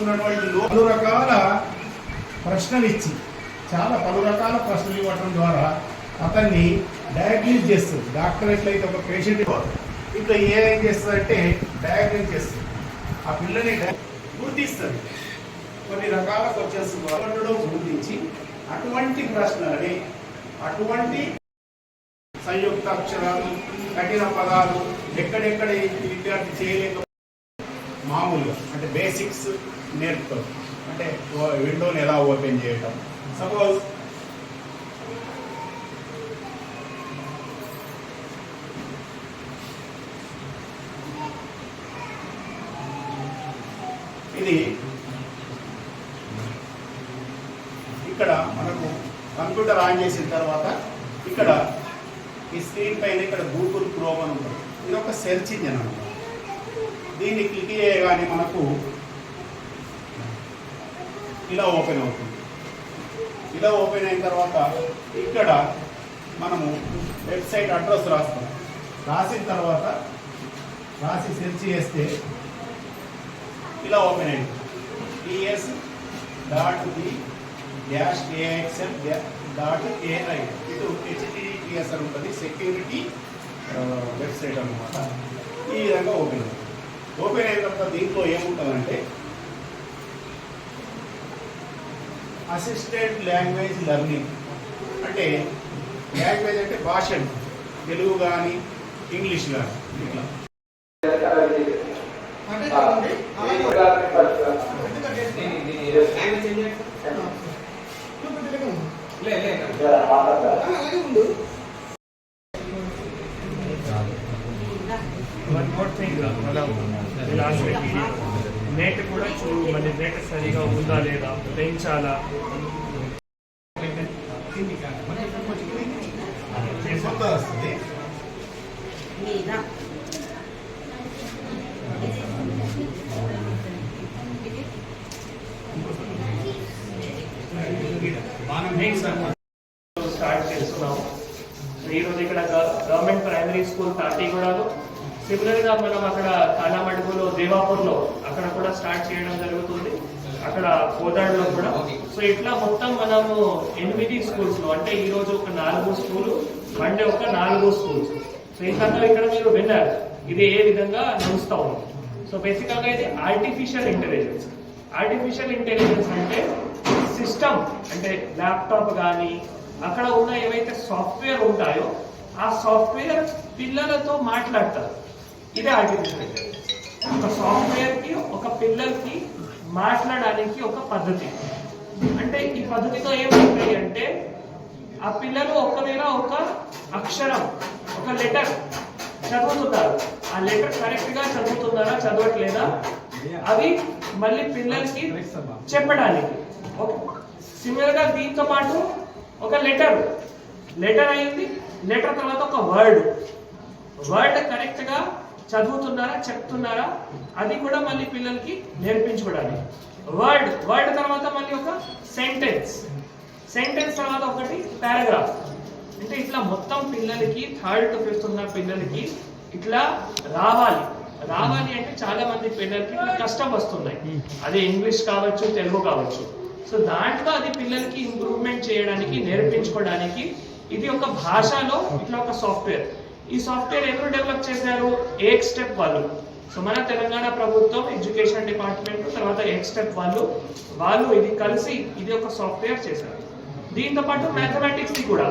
ఉన్నటువంటి పలు రకాల ప్రశ్నలు ఇచ్చి పలు రకాల ప్రశ్నలు ఇవ్వటం ద్వారా అతన్ని డయాగ్నోస్ చేస్తుంది. డాక్టర్ ఎట్లయితే ఒక పేషెంట్ ఇట్లా ఏం చేస్తుందంటే డయాగ్నోస్ చేస్తుంది, ఆ పిల్లని గుర్తిస్తుంది. కొన్ని రకాల క్వశ్చన్స్ గుర్తించి అటువంటి ప్రశ్నలని, అటువంటి సంయుక్త అక్షరాలు, కఠిన పదాలు ఎక్కడెక్కడ విద్యార్థి చేయలేక మామూలుగా అంటే బేసిక్స్ నేర్పుతాం. అంటే విండోని ఎలా ఓపెన్ చేయటం, సపోజ్ ఇది ఇక్కడ మనకు కంప్యూటర్ ఆన్ చేసిన తర్వాత ఇక్కడ ఈ స్క్రీన్ పైన ఇక్కడ గూగుల్ క్రోమ్ అని ఉంటుంది. ఇది ఒక సెర్చ్ ఇంజిన్ అన్నమాట. దీన్ని క్లిక్ చేయగానే మనకు ఇలా ఓపెన్ అవుతుంది. ఇలా ఓపెన్ అయిన తర్వాత ఇక్కడ మనము వెబ్సైట్ అడ్రస్ రాస్తాం. రాసిన తర్వాత రాసి సెర్చ్ చేస్తే ఇలా ఓపెన్ అయింది. ts.the-axl.ai ఇది HTTPS అని ఉంటుంది, సెక్యూరిటీ వెబ్సైట్ అన్నమాట. ఈ విధంగా ఓపెన్ అవుతుంది. ఓపెన్ అయిన తర్వాత దీంట్లో ఏముంటుందంటే అసిస్టెంట్ లాంగ్వేజ్ లెర్నింగ్, అంటే లాంగ్వేజ్ అంటే భాష, తెలుగు కానీ ఇంగ్లీష్ కానీ ఇట్లా నెట్ కూడా మళ్ళీ నెట్ సరిగా ఉందా లేదా పెంచాలా, వస్తుంది. స్టార్ట్ చేస్తున్నాము. ఈరోజు ఇక్కడ గవర్నమెంట్ ప్రైమరీ స్కూల్ తాటిగూడలో, సిమిలర్గా మనం అక్కడ కాలామడుగులో దేవాపూర్లో అక్కడ కూడా స్టార్ట్ చేయడం జరుగుతుంది. అక్కడ కోదాడులో కూడా. సో ఇట్లా మొత్తం మనము 8 స్కూల్స్లో, అంటే ఈరోజు ఒక 4 స్కూలు, మండే ఒక 4 స్కూల్స్. సో ఈ సందర్భంగా ఇక్కడ మీరు విన్నారు ఇది ఏ విధంగా నడుస్తూ ఉంది. సో బేసికల్గా ఇది ఆర్టిఫిషియల్ ఇంటెలిజెన్స్. ఆర్టిఫిషియల్ ఇంటెలిజెన్స్ అంటే సిస్టమ్, అంటే ల్యాప్టాప్ కానీ అక్కడ ఉన్న ఏవైతే సాఫ్ట్వేర్ ఉంటాయో ఆ సాఫ్ట్వేర్ పిల్లలతో మాట్లాడతారు. ఇదే ఆర్టిఫిషియల్ ఇంటెలిజెన్స్. ఒక సాఫ్ట్వేర్కి ఒక పిల్లలకి మాట్లాడడానికి ఒక పద్ధతి. అంటే ఈ పద్ధతితో ఏమవుతాయి అంటే ఆ పిల్లలు ఒకవేళ ఒక అక్షరం, ఒక లెటర్ చదువుతున్నారు, ఆ లెటర్ కరెక్ట్ గా చదువుతున్నారా చదవట్లేదా అవి మళ్ళీ పిల్లలకి చెప్పడానికి. సిమిలర్ గా దీంతో పాటు ఒక లెటర్ అయింది, లెటర్ తర్వాత ఒక వర్డ్ కరెక్ట్ గా చదువుతున్నారా చెప్తున్నారా అది కూడా మళ్ళీ పిల్లలకి నేర్పించుకోవడానికి. వర్డ్ తర్వాత మళ్ళీ ఒక సెంటెన్స్ తర్వాత ఒకటి పారాగ్రాఫ్. అంటే ఇట్లా మొత్తం పిల్లలకి 3rd to 5th ఉన్న పిల్లలకి ఇట్లా రావాలి అంటే చాలా మంది పిల్లలకి ఇట్లా కష్టం వస్తున్నాయి. అది ఇంగ్లీష్ కావచ్చు, తెలుగు కావచ్చు. సో దాంట్లో అది పిల్లలకి ఇంప్రూవ్మెంట్ చేయడానికి, నేర్పించుకోవడానికి ఇది ఒక భాషలో ఇట్లా ఒక సాఫ్ట్వేర్. ఈ సాఫ్ట్వేర్ ఎవరు డెవలప్ చేశారు? ఎక్స్టెప్ వాళ్ళు. సో మన తెలంగాణ ప్రభుత్వం ఎడ్యుకేషన్ డిపార్ట్మెంట్ తర్వాత ఎక్స్టెప్ వాళ్ళు ఇది కలిసి ఇది ఒక సాఫ్ట్వేర్ చేశారు. దీంతో పాటు మ్యాథమెటిక్స్ కూడా